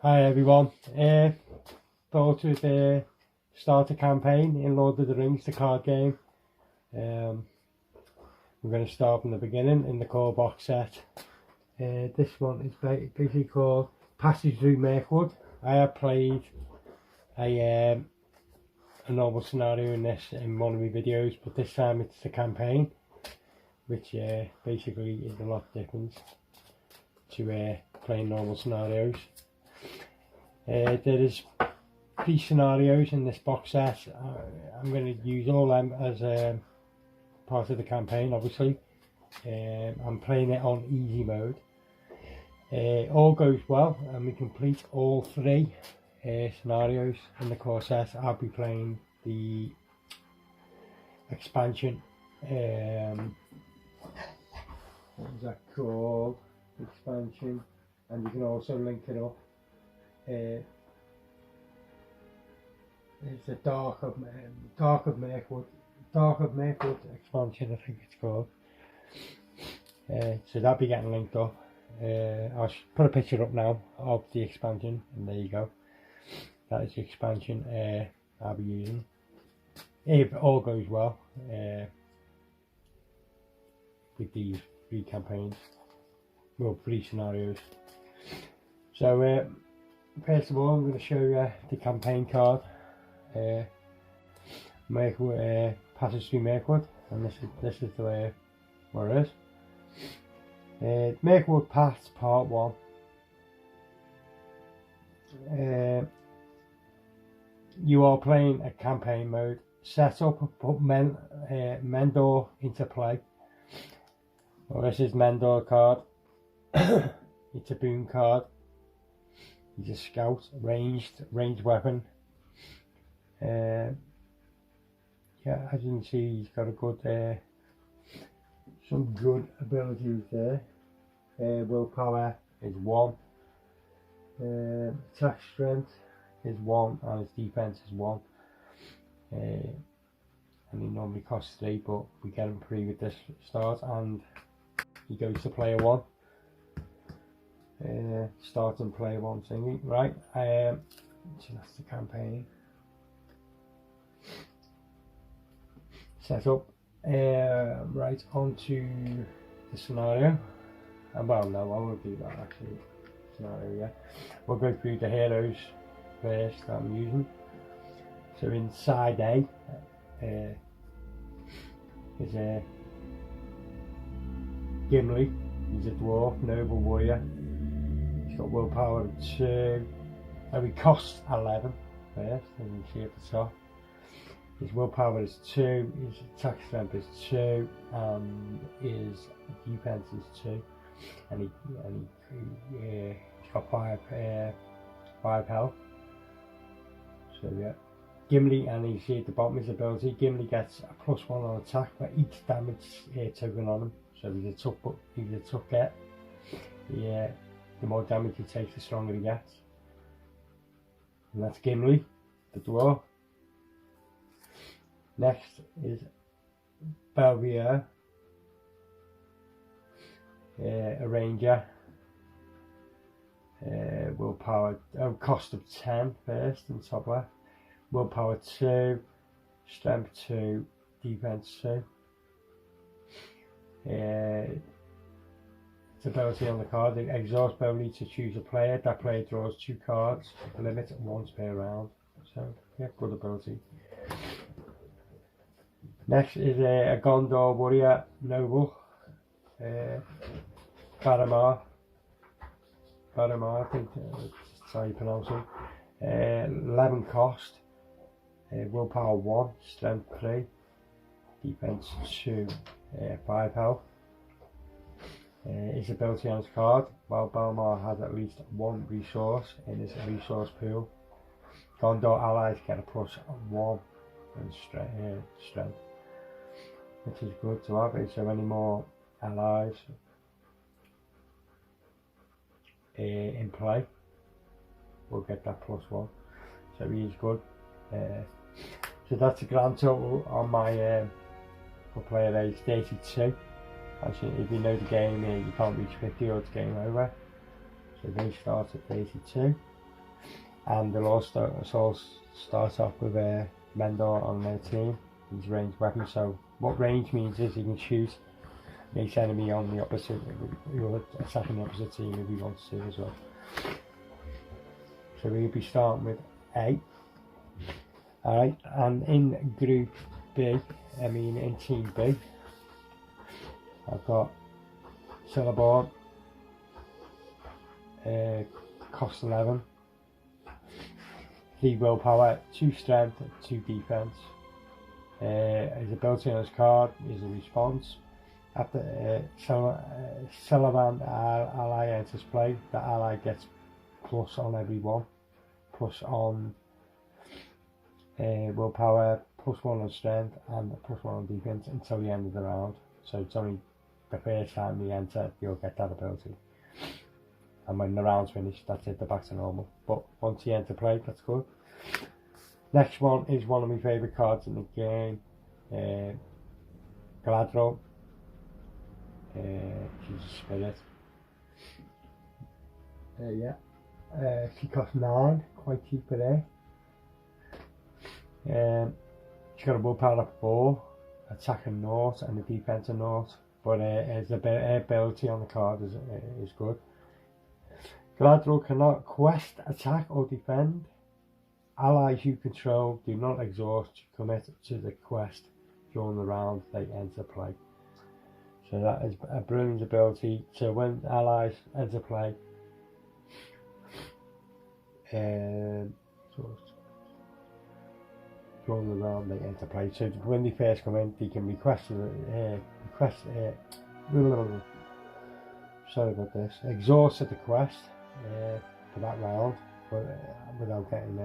Hi everyone, thought we'd start a campaign in Lord of the Rings, the card game. We're going to start from the beginning in the core box set. This one is basically called Passage Through Mirkwood. I have played a normal scenario in this in one of my videos, but this time it's the campaign, which basically is a lot different to playing normal scenarios. There is 3 scenarios in this box set. I'm going to use all them as part of the campaign, obviously. I'm playing it on easy mode. All goes well and we complete all 3 scenarios in the core set. I'll be playing the expansion. What is that called? Expansion, and you can also link it up. It's the Dark of Mirkwood expansion, I think it's called. So that'll be getting linked up. I'll put a picture up now of the expansion, and there you go. That is the expansion I'll be using if all goes well with these 3 campaigns. Well, 3 scenarios. So first of all, I'm going to show you the campaign card. Mirkwood, Passage Through Mirkwood, and this is the way where it is. Mirkwood Paths Part 1. You are playing a campaign mode. Set up, put Mendor into play. Well, this is Mendor card. It's a boon card. He's a scout, ranged weapon. Yeah, as you can see, he's got a good, some good abilities there. Willpower is 1. Attack strength is 1, and his defense is 1. And he normally costs 3, but we get him free with this start, and he goes to player 1. Starting player 1 thingy, right? So that's the campaign set up. Right, on to the scenario. Well, no, I won't do that actually. Scenario, yeah. We'll go through the heroes first that I'm using. So inside A is Gimli. He's a dwarf, noble warrior. He's got willpower of 2, and he costs 11 first, as you can see at the top. His willpower is 2, his attack strength is 2, and his defense is 2, and he's got 5 health. So yeah, Gimli, and you see at the bottom his ability. Gimli gets a +1 on attack for each damage token on him. So he's a tough get. Yeah. The more damage he takes, the stronger he gets. And that's Gimli, the dwarf. Next is Belvier, a ranger. Willpower, cost of 10 first in top left. Willpower 2, strength 2, defense 2. Ability on the card, the exhaust ability to choose a player. That player draws 2 cards, limit once per round. So yeah, good ability. Next is a Gondor warrior noble, Faramir, I think that's how you pronounce him. 11 cost, willpower 1, strength 3, defense 2, 5 health. His ability on his card, while Belmar has at least 1 resource in his resource pool, Gondor allies get a +1 in strength, which is good to have. So any more allies in play will get that +1, so he's good. So that's the grand total on my for player age 32. Actually, if you know the game, you can't reach 50 or it's game over. So they start at 32. And they'll all start off with a Mendor on their team. He's ranged weapon, so what range means is he can shoot each enemy on the opposite, who attacking the opposite team if he wants to as well. So we'll be starting with A. Alright, and in Group B, in Team B, I've got Celeborn, cost 11, 3 willpower, 2 strength, 2 defense. His ability on his card is a response. After Celeborn ally enters play, the ally gets plus on every one, plus on willpower, plus 1 on strength, and plus 1 on defense until the end of the round. So it's only the first time you enter you'll get that ability. And when the round's finished, that's it, they're back to normal. But once you enter play, that's good. Next one is one of my favourite cards in the game, Galadriel. She's a spirit. She costs 9, quite cheap for there. She's got a willpower of 4, attack of 0 and a defense of 0. But her ability on the card is good. Galadriel cannot quest, attack or defend. Allies you control do not exhaust, commit to the quest during the round they enter play. So that is a brilliant ability. So when allies enter play, during the round they enter play. So when they first come in, they can exhaust at the quest for that round, but without getting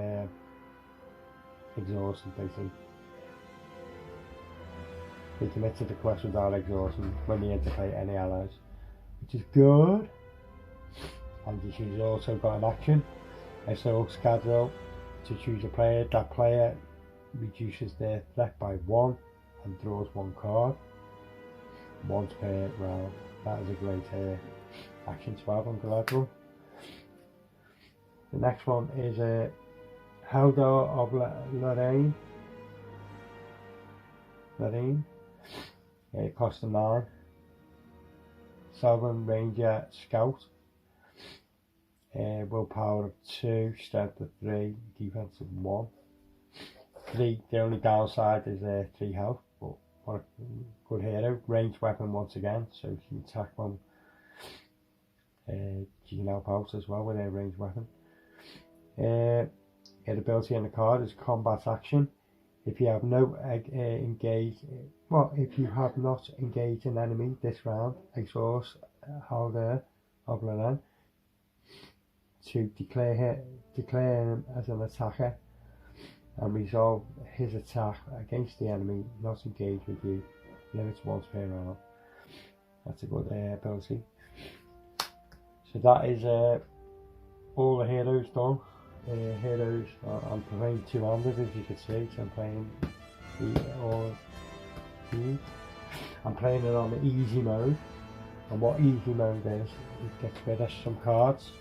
exhausted basically. They commit to the quest without exhaustion when they enter play any allies, which is good. And she's also got an action. So Galadriel to choose a player. That player reduces their threat by 1 and draws 1 card once per round. That is a great action to have on Galadriel. The next one is Haldor of Lorraine. It costs a 9. Southern Ranger Scout. Willpower of 2, strength of 3, defense of 1. 3. The only downside is 3 health, but what a good hero. Ranged weapon once again, so if you attack one, you can help out as well with a ranged weapon. Her ability on the card is combat action. If you have no if you have not engaged an enemy this round, exhaust Haldor of Lorraine to declare him as an attacker and resolve his attack against the enemy not engaged with you. Limits once per round. That's a good ability. So that is all the heroes done. I'm playing two-handed, as you can see, so I'm playing I'm playing it on the easy mode. And what easy mode is, it gets rid of some cards,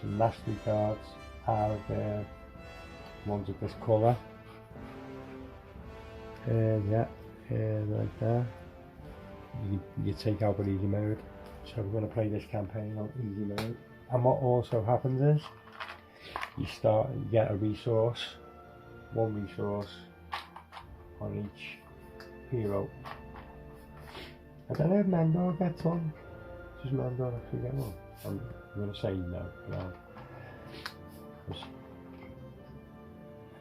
some nasty cards, out of ones of this colour. Like that. You take out with easy mode. So we're going to play this campaign on easy mode. And what also happens is, you get a resource, 1 resource on each hero. I don't know if Mendor gets one. Does Mendor actually get one? I'm going to say no for now.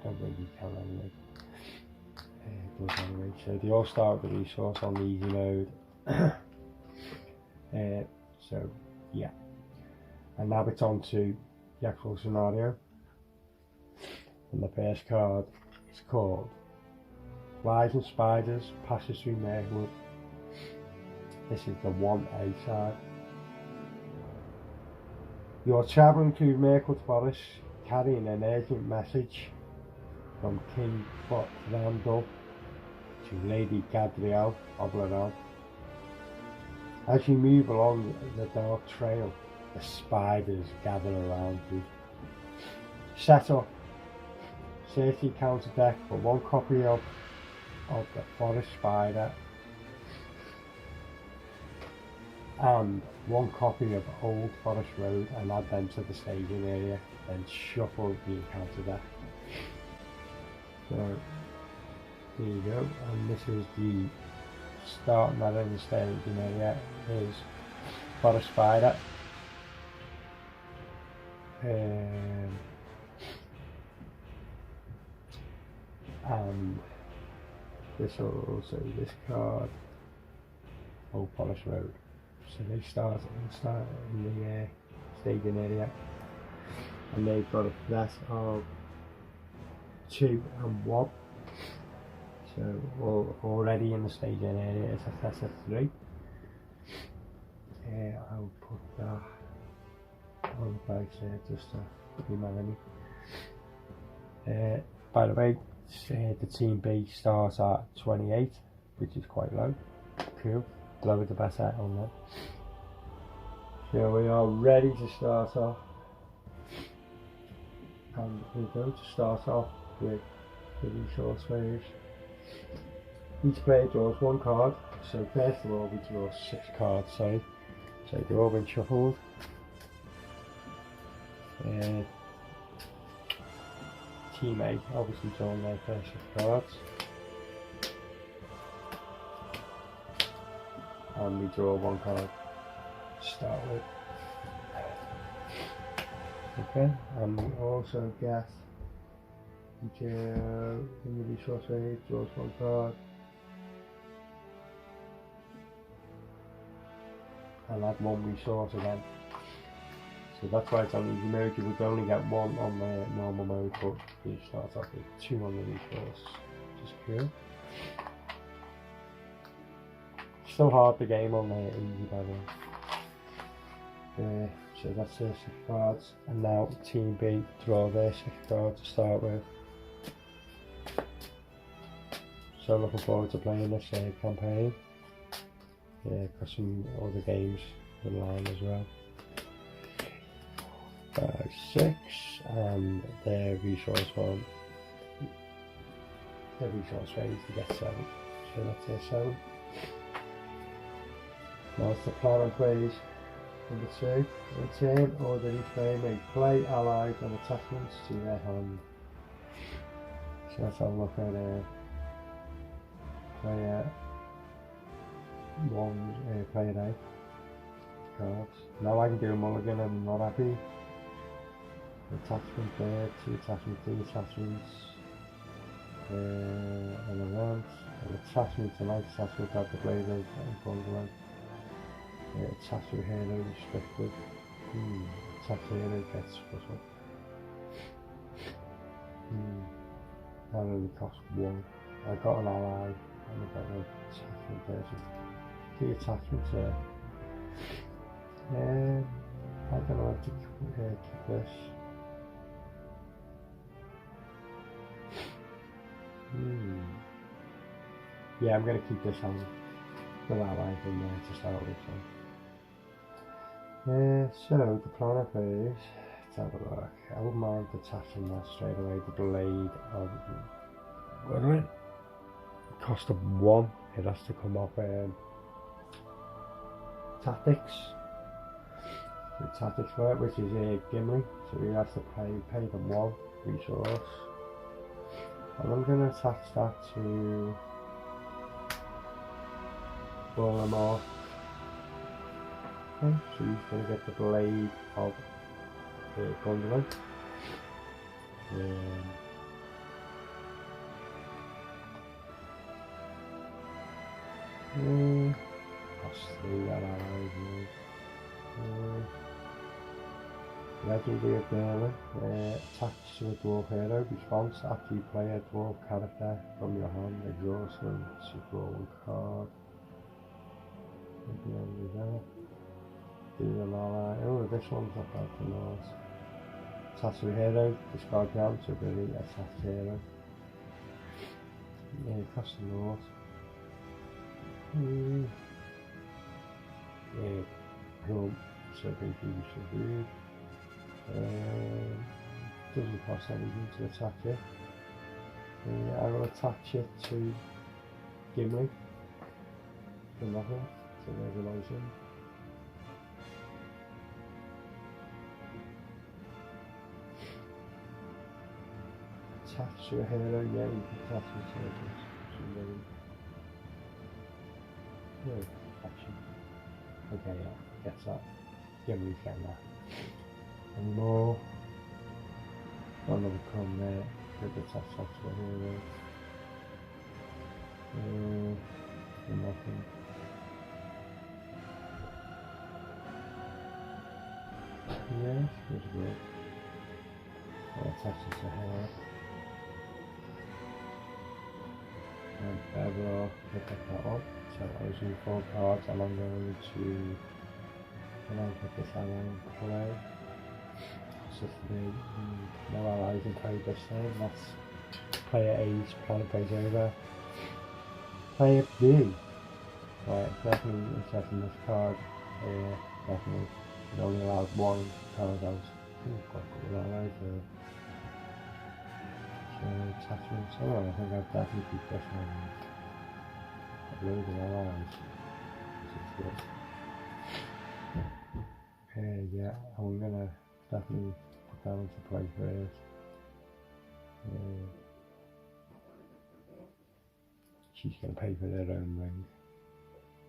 I don't think you can anyway. It does anyway. So they all start with the resource on the easy mode. So yeah. And now it's on to the actual scenario. And the first card is called Flies and Spiders Passes Through Mirkwood. This is the 1A side. You're travelling through Mirkwood Forest carrying an urgent message from King Randall to Lady Galadriel of Lorraine. As you move along the dark trail, the spiders gather around you. set up. Search your counter deck for one copy of the Forest Spider and one copy of Old Forest Road, and add them to the staging area. Then shuffle the encounter deck. So there you go, and this is the start matter in the staging area is Forest Spider. And this will also this Old Forest Road. So they start in the staging area, and they've got a threat of 2 and 1. So already in the staging area it's a threat of 3. I'll put that on the base here just to be my enemy. By the way, the team B starts at 28, which is quite low. Cool. Lower the better on that. So we are ready to start off. And we go to start off with the resource waves. Each player draws 1 card. So first of all we draw 6 cards, sorry. So they've all been shuffled. Team A obviously drawn their first 6 cards. And we draw 1 card to start with. Okay, and we also get in the resource wave draws 1 card. And add 1 resource again. So that's why it's on easy mode. You would only get 1 on the normal mode, but you start off with 2 on the resource, which is cool. Still hard the game on the easy by the way. So that's their 6 cards, and now Team B draw their 6 cards to start with. So looking forward to playing this campaign. Got some other games in line as well. 5, 6, and their resource one. Their resource phase to get 7. So that's their 7. Now it's the plan phase. Number 2. In turn, order each player may play allies and attachments to their hand. So let's have a look at player 1, player A cards. Now I can do a mulligan and I'm not happy. Attachment there, 2 attachments, 3 attachments, an event, an attachment, a night attachment at the blade and bundle. Attachment hero restricted. Attachment hero gets +1. That only costs 1. I got an ally and I got an attachment there. 3 attachments there. I don't know how to keep this. Yeah, I'm going to keep this on with allies in there to start with. So the plan phase, let's have a look. I wouldn't mind attaching that straight away, the blade of Woodland. Cost of 1, it has to come off tactics. The tactics for it, which is Gimli, so he has to pay the 1 resource. And I'm going to attach that to Bullimore. Okay, so he's going to get the blade of Gundren. Cost 3 that allies. Legendary of Merlin, attached to a dwarf hero. Response: after you play a dwarf character from your hand, exhaust them to draw 1 card. At the end of that, do an ally. Oh, this one's not bad for Norse. Attached to a hero, discard jam to ability attached hero. Yeah, cost the Norse. Yeah, home, so I think you should read. doesn't cost anything to attach it. I will attach it to Gimli for nothing, so there's a motion. Attach to a hero, yeah, you can attach to circles. Yeah, action. Okay, yeah, gets that. Gimli's getting that. And more. Got another con there. Could attach that to a hero. Nothing. Yeah, it's good. I'll attach it to her. And ever pick that up. So I was using 4 cards and I'm going to put this ally in play. It's just no allies in play this time. That's player A's plan plays over. Player B. Right, definitely interested this card. Definitely. It only allows 1 card out. Quite good with allies. Attachments. Oh, I think I've definitely keep this one. Loads of allies. Okay, yeah, I'm gonna definitely put that into play first. She's gonna pay for her own ring.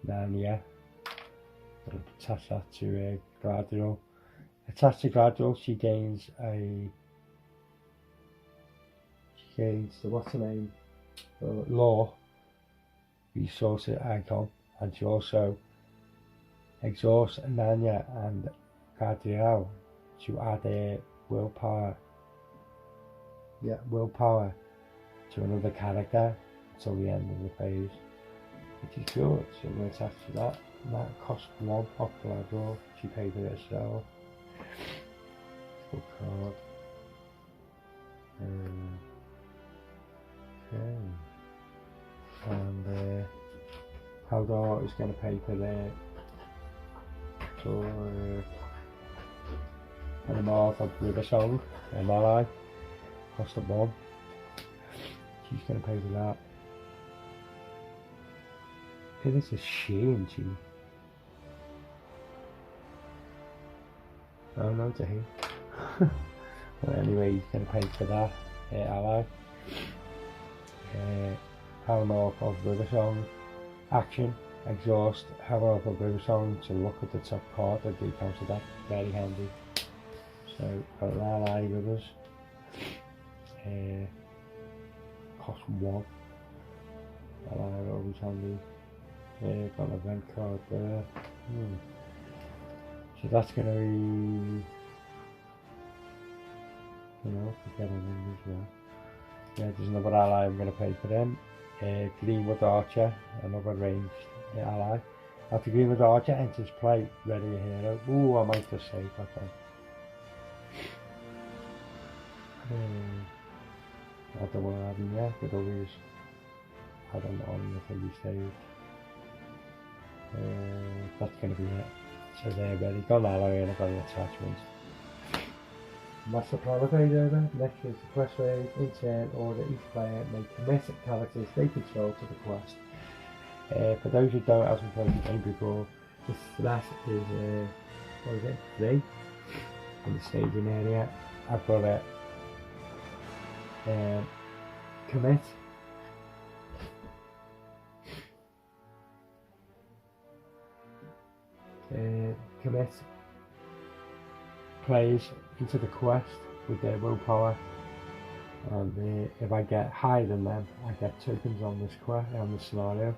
Narnia. I'll attach that to Gladriel. Attached to Gladriel, she gains the what's her name? Law resource icon, and she also exhausts Narnia and Gladriel to add a willpower. Yeah, willpower to another character until the end of the phase, which is good. So I'm going to attach to that. And that costs 1 off Gladriel. She paid for it herself. Good card. Okay. And Haldor is going to pay for their Animorph of River Song, MRI, cost of 1. She's going to pay for that. It is a shame, she. Oh no, to him. Well, anyway, he's going to pay for that. Ally. Animorph of River Song. Action. Exhaust. Animorph of River Song to look at the top card of the counter deck. Very handy. So, got an ally with us. Cost 1. Ally always handy. Got an event card there. So that's going to be, forget anything as well. Yeah, there's another ally I'm going to pay for them. Greenwood Archer, another ranged ally. After Greenwood Archer enters play, ready a hero. Ooh, I might just save that then. I don't want to add him yet, but always add him on until he saves. That's going to be it. So they're ready. Got an ally and I've got an attachment. And that's the plan phase over. Next is the quest phase. In turn order, each player may commit characters they control to the quest. For those who don't, hasn't played the game before, this that is 3 in the staging area. I've got a commit. Commit players into the quest with their willpower, and if I get higher than them, I get tokens on this quest, on this scenario.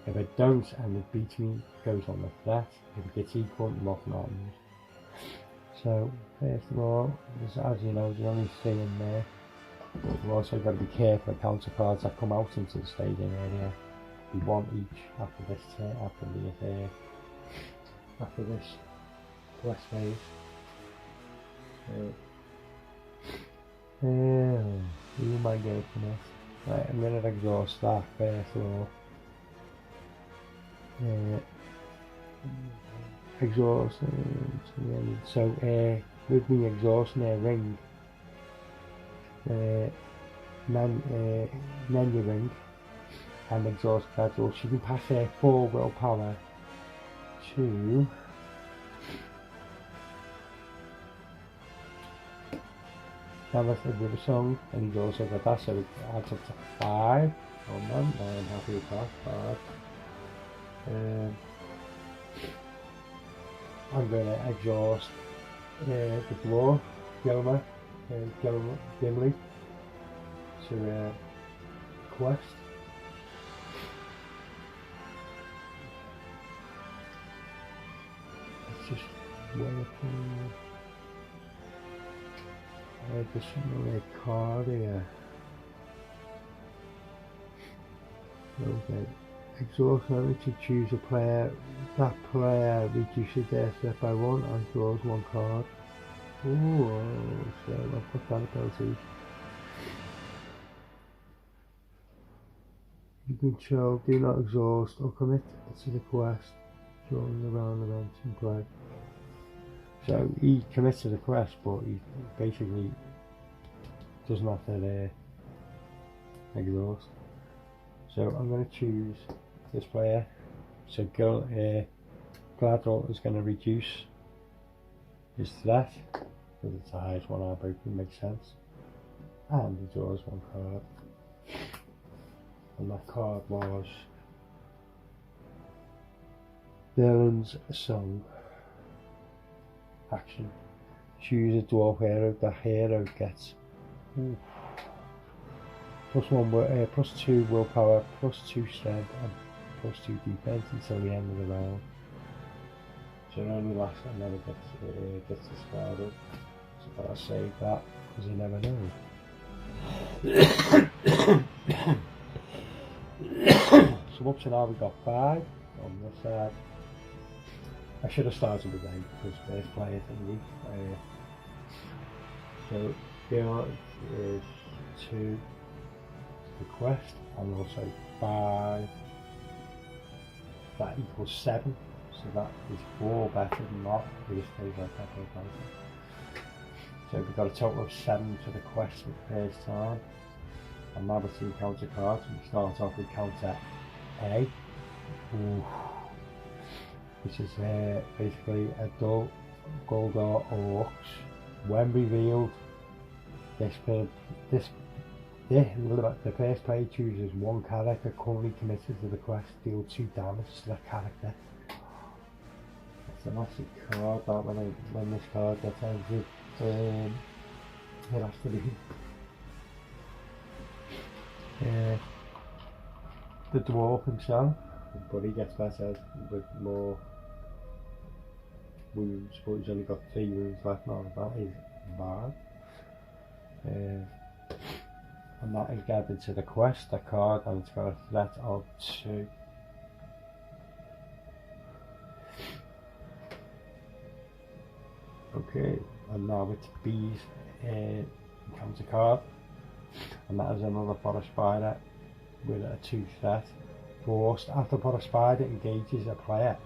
If I don't and it beats me, it goes on the threat. If it gets equal, nothing happens. So first of all, as you know, there's only 3 in there. But we've also got to be careful of counter cards that come out into the staging area. Be 1 each after this after this quest phase. You might get it from this. Right, I'm going to exhaust that first of all. Exhaust. So with me exhausting a ring, menu ring and exhaust gradual. So you can pass 4 willpower to Nameth with a song, and he's also got that, so it adds up to 5. Oh man, I'm happy with that. 5. I'm going to exhaust the dwarf, Gimli, to quest. It's just working. There's another card here. Okay. Exhaust only to choose a player. That player reduces their threat by 1 and draws 1 card. Ooh, so I'll put that ability. You control, do not exhaust or commit to the quest during the round event in play. So he commits to the quest, but he basically doesn't have to exhaust. So I'm going to choose this player. So Gladwell is going to reduce his threat, because it's the highest one I've opened, makes sense. And he draws 1 card. And that card was Dylan's Song. Action. Choose a dwarf hero. The hero gets +2 willpower, +2 strength, and +2 defense until the end of the round. So it only lasts and never gets discarded. So I'll save that, because you never know. So up to now we've got 5 on this side. I should have started with 8 because first player thingy. So here is 2 the quest, and also 5. That equals 7. So that is 4 better than that. We just stays like that. So we've got a total of 7 to the quest for the first time. And now we're counter cards. We start off with counter A. Ooh. Which is basically a Goldar Orcs. When revealed, the first player chooses 1 character currently committed to the quest, deal 2 damage to that character. It's a massive card that when this card gets entered, it has to be the dwarf himself, but he gets better with more wounds, but he's only got 3 wounds left now. That is bad. And that is gathered to the quest, the card, and it's got a threat of 2. Okay, and now it's B's encounter card, and that is another forest spider with a 2 threat. Forced. After forest spider engages a player,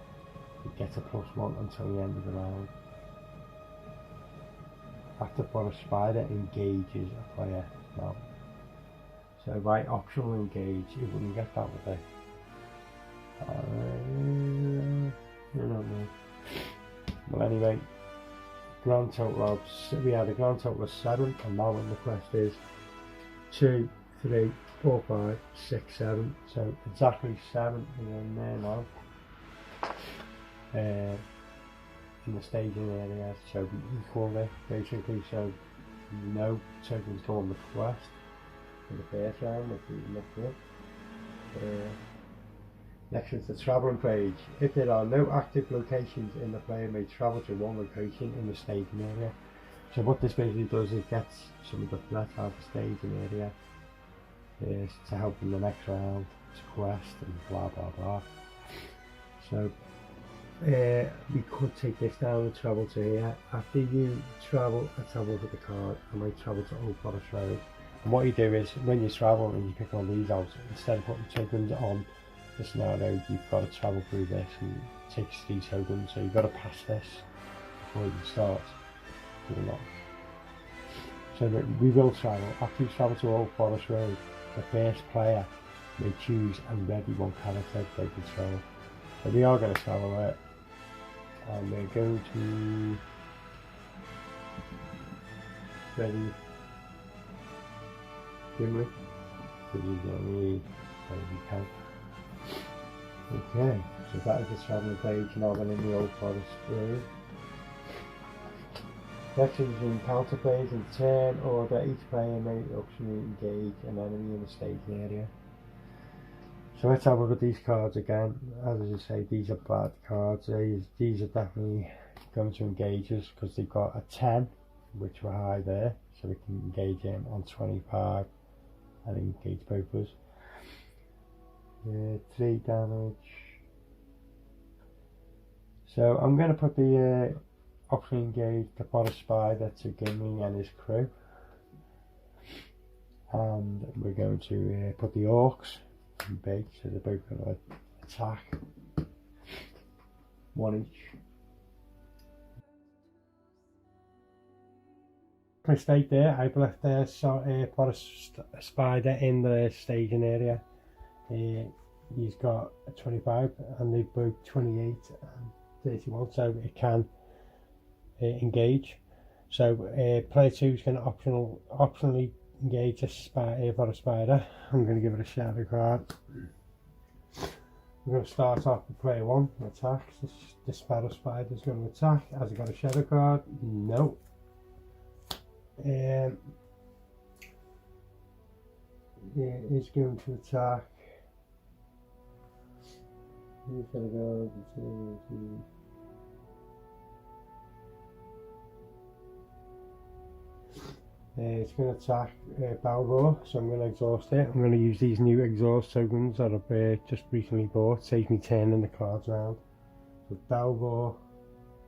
it gets a +1 until the end of the round. After forest spider engages a player. No. So by optional engage, it wouldn't get that, would they? I don't know. Well, anyway, grand total of we had a grand total of 7, and now when the quest is 2, 3, 4, 5, 6, 7. So exactly 7 in there now. In the staging area, so we equal it basically. So no tokens go on the quest for the first round, if we look up. Next is the traveling page. If there are no active locations in the player may travel to 1 location in the staging area. So what this basically does is gets some of the threat out of the staging area to help in the next round, to quest and blah blah blah. So we could take this down and travel to here. After you travel, I travel with the card, I might travel to Old Forest Road. And what you do is, when you travel and you pick all these out, instead of putting tokens on the scenario, you've got to travel through this and take these tokens. So you've got to pass this before you start doing that. So that we will travel. After you travel to Old Forest Road, the first player may choose and ready one character they control. So we are going to travel it, and we're going to ready Gimli, because he's going to need help. Okay, so that is the travel page now in the Old Forest Road. Next is the encounter phase. In turn order, each player may optionally engage an enemy in the stage area. So let's have a look at these cards again. As I say, these are bad cards. These are definitely going to engage us because they've got a 10, which we're high there, so we can engage him on 25 and engage both of us. 3 damage. So I'm going to put the optionally engage the forest spider to Gimli and his crew, and we're going to put the orcs in big, so they're both going to attack, 1 each. Mistake there, I've left the forest spider in the staging area. He's got a 25 and they've both 28 and 31, so it can engage. So player 2 is going to optionally engage a forest spider. I'm going to give it a shadow card. We're going to start off with player 1 attacks. This forest spider is going to attack. Has it got a shadow card? No. Yeah, he's going to attack. He's going to go to it's going to attack Balrog, so I'm going to exhaust it. I'm going to use these new exhaust tokens that I've just recently bought. Saves me turning the cards around. So Balrog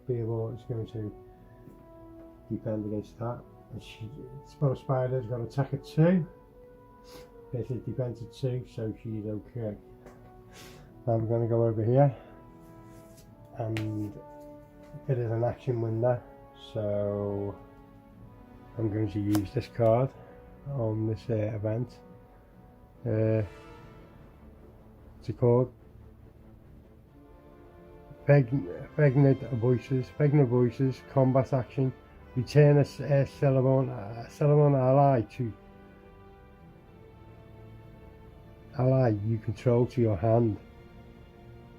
is going to defend against that. Spell Spider's got to attack at 2. Basically defends at 2, so she's okay. Now we're going to go over here, and it is an action window, so I'm going to use this card on this event. What's it called? Pregnant Voices, combat action. Return a Celadon ally you control to your hand.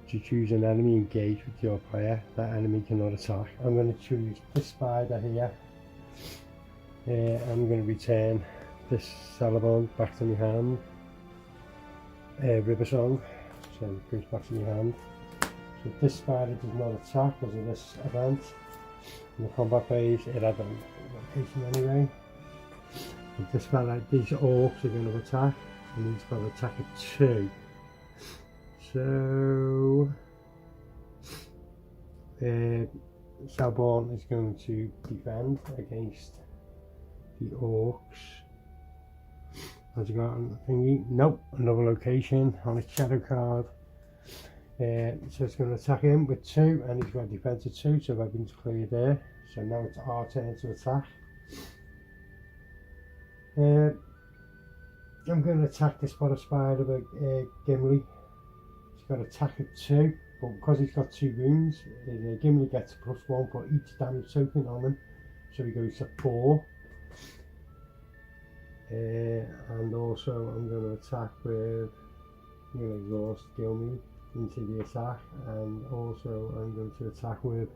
To choose an enemy engaged with your player, that enemy cannot attack. I'm going to choose this spider here. I'm going to return this Celadon back to my hand. River Song, so it goes back to my hand. So this spider does not attack because of this event. In the combat phase, it had a location anyway. But this fella, these orcs are going to attack, and he's got to attack at 2. So Salborn is going to defend against the orcs. Has he got a thingy? Nope, another location on a shadow card. So it's going to attack him with 2, and he's got a defense of 2, so everything's clear there. So now it's our turn to attack. I'm going to attack this forest spider with Gimli. He's got to attack at 2, but because he's got 2 wounds, Gimli gets +1 for each damage token on him, so he goes to 4. And also I'm going to attack with, I'm going to exhaust Gimli into the attack, and also I'm going to attack with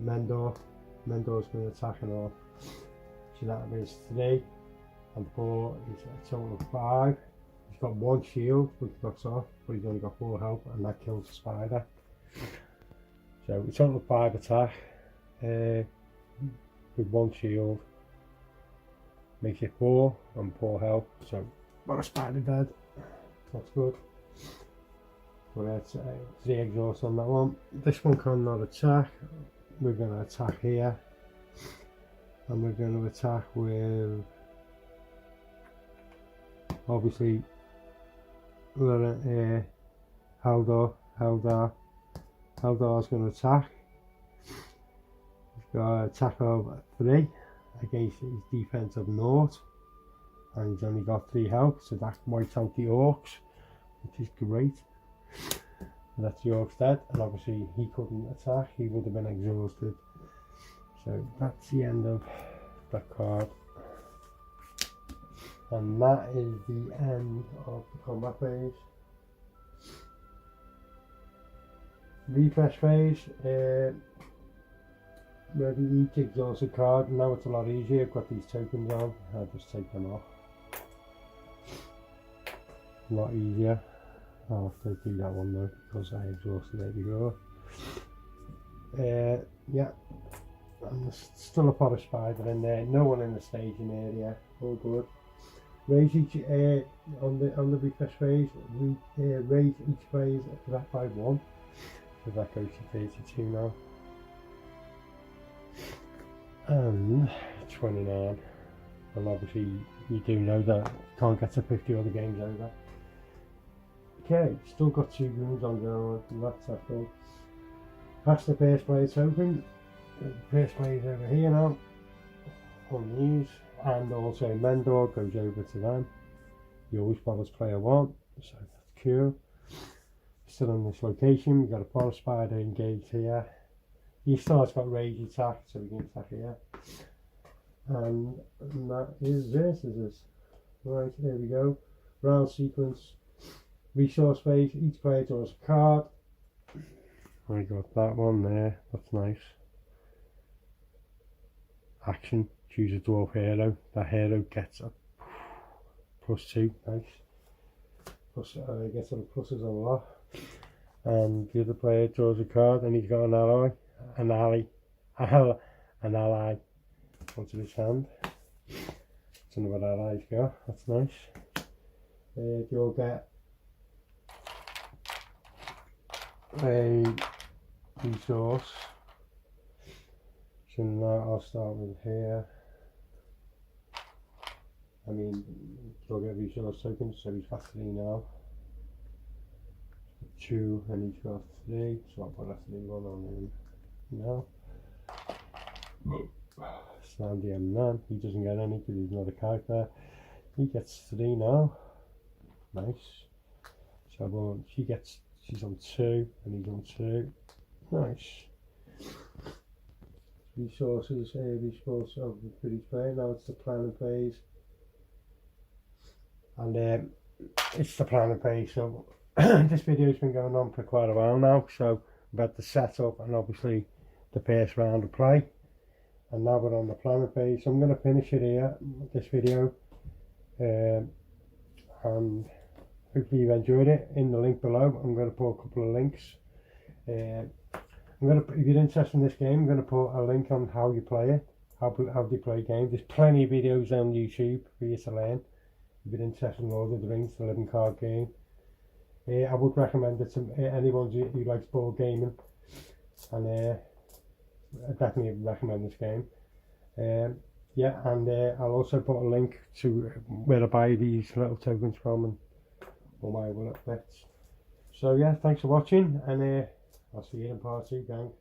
Mendor. Mendor's going to attack and off. So that is 3 and 4 is a total of 5. He's got 1 shield which knocks off, but he's only got 4 health, and that kills the spider. So a total of 5 attack with 1 shield. Makes it 4 and 4 health, so got a spider dead. That's good. But that's 3 exhaust on that one. This one cannot attack. We're going to attack here, and we're going to attack with obviously Haldar. Eldar's going to attack. He's got an attack of 3 against his defense of 0. And he's only got 3 health, so that wipes out the orcs, which is great. And that's the orcs dead, and obviously he couldn't attack, he would have been exhausted. So that's the end of that card. And that is the end of the combat phase. Refresh phase, where each exhausted card, now it's a lot easier. I've got these tokens on, I'll just take them off. A lot easier. I'll have to do that one though because I exhausted it before. Yeah, and there's still a pot of spider in there. No one in the staging area. All good. Raise each on the refresh phase. We raise each phase that by 1. So that goes to 32 now. And 29. And obviously you do know that you can't get to 50 other games over. Okay, still got 2 rooms on go, and that's settled. Pass the first player token. The first player's over here now on these, and also Mendor goes over to them. You always follows player 1, so that's cool. Still in this location, we've got a forest spider engaged here. He still has got rage attack, so we can attack here. And that is this. Right, there we go. Round sequence. Resource phase, each player draws a card. I got that one there, that's nice. Action, choose a dwarf hero. That hero gets a +2, nice. Plus, gets some pluses on a lot. And the other player draws a card and he's got an ally onto his hand. Don't know what ally's got, that's nice. You'll get a resource. So now I'll start with here. I mean, you'll get resource tokens, so he's got 3 now. 2 and he's got 3, so I'll put a 3-1 on him now. Sandy and Nan, he doesn't get any because he's not a character. He gets 3 now. Nice. So she's on 2 and he's on 2. Nice. Resources, resource of the pretty player. Now it's the planning phase. And it's the planning phase, so this video's been going on for quite a while now, so about the setup and obviously the first round of play. And now we're on the planning phase, so I'm going to finish it here, this video. And hopefully you've enjoyed it. In the link below, I'm going to put a couple of links. If you're interested in this game, I'm going to put a link on how you play it, how they play games. There's plenty of videos on YouTube for you to learn. If you're interested in Lord of the Rings, the living card game. I would recommend it to anyone who likes board gaming, and I definitely recommend this game. Yeah, and I'll also put a link to where I buy these little tokens from and all my wallet bits. So yeah, thanks for watching, and I'll see you in part 2, gang.